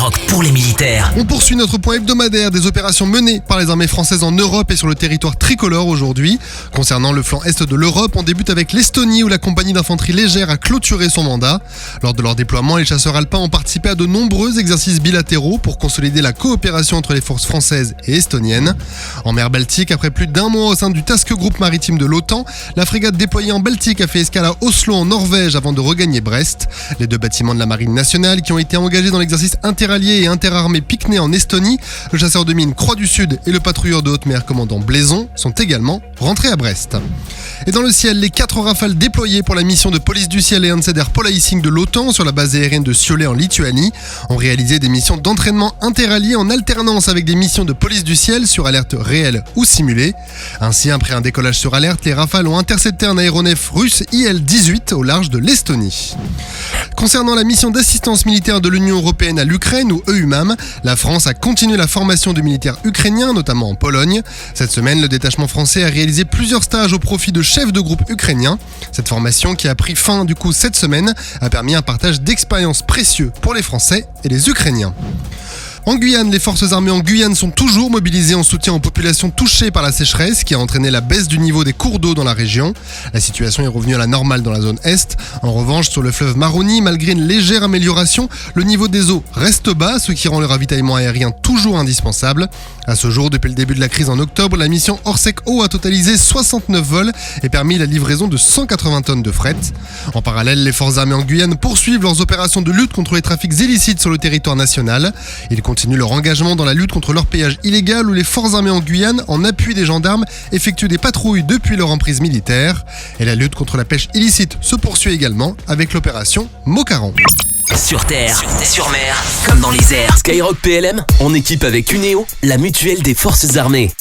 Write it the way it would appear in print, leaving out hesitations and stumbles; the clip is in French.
Skyrock pour les militaires. On poursuit notre point hebdomadaire des opérations menées par les armées françaises en Europe et sur le territoire tricolore aujourd'hui. Concernant le flanc est de l'Europe, on débute avec l'Estonie où la compagnie d'infanterie légère a clôturé son mandat. Lors de leur déploiement, les chasseurs alpins ont participé à de nombreux exercices bilatéraux pour consolider la coopération entre les forces françaises et estoniennes. En mer Baltique, après plus d'1 mois au sein du Task Group maritime de l'OTAN, la frégate déployée en Baltique a fait escale à Oslo en Norvège avant de regagner Brest. Les 2 bâtiments de la marine nationale qui ont été engagés dans l'exercice interallié et interarmé Picné en Estonie, le chasseur de mines Croix du Sud et le patrouilleur de haute mer commandant Blaison sont également rentrés à Brest. Et dans le ciel, les 4 Rafales déployés pour la mission de police du ciel et Air Policing de l'OTAN sur la base aérienne de Siolet en Lituanie ont réalisé des missions d'entraînement interalliés en alternance avec des missions de police du ciel sur alerte réelle ou simulée. Ainsi, après un décollage sur alerte, les Rafales ont intercepté un aéronef russe IL-18 au large de l'Estonie. Concernant la mission d'assistance militaire de l'Union européenne à l'Ukraine ou EUMAM, la France a continué la formation de militaires ukrainiens, notamment en Pologne. Cette semaine, le détachement français a réalisé plusieurs stages au profit de chefs de groupe ukrainiens. Cette formation, qui a pris fin cette semaine, a permis un partage d'expériences précieux pour les Français et les Ukrainiens. En Guyane, les forces armées en Guyane sont toujours mobilisées en soutien aux populations touchées par la sécheresse qui a entraîné la baisse du niveau des cours d'eau dans la région. La situation est revenue à la normale dans la zone Est. En revanche, sur le fleuve Maroni, malgré une légère amélioration, le niveau des eaux reste bas, ce qui rend le ravitaillement aérien toujours indispensable. À ce jour, depuis le début de la crise en octobre, la mission Orsec Eau a totalisé 69 vols et permis la livraison de 180 tonnes de fret. En parallèle, les forces armées en Guyane poursuivent leurs opérations de lutte contre les trafics illicites sur le territoire national. Ils continuent leur engagement dans la lutte contre l'orpaillage illégal où les forces armées en Guyane, en appui des gendarmes, effectuent des patrouilles depuis leur emprise militaire. Et la lutte contre la pêche illicite se poursuit également avec l'opération Mocaran. Sur terre, sur mer, comme dans les airs. Skyrock PLM, en équipe avec Uneo, la mutuelle des forces armées.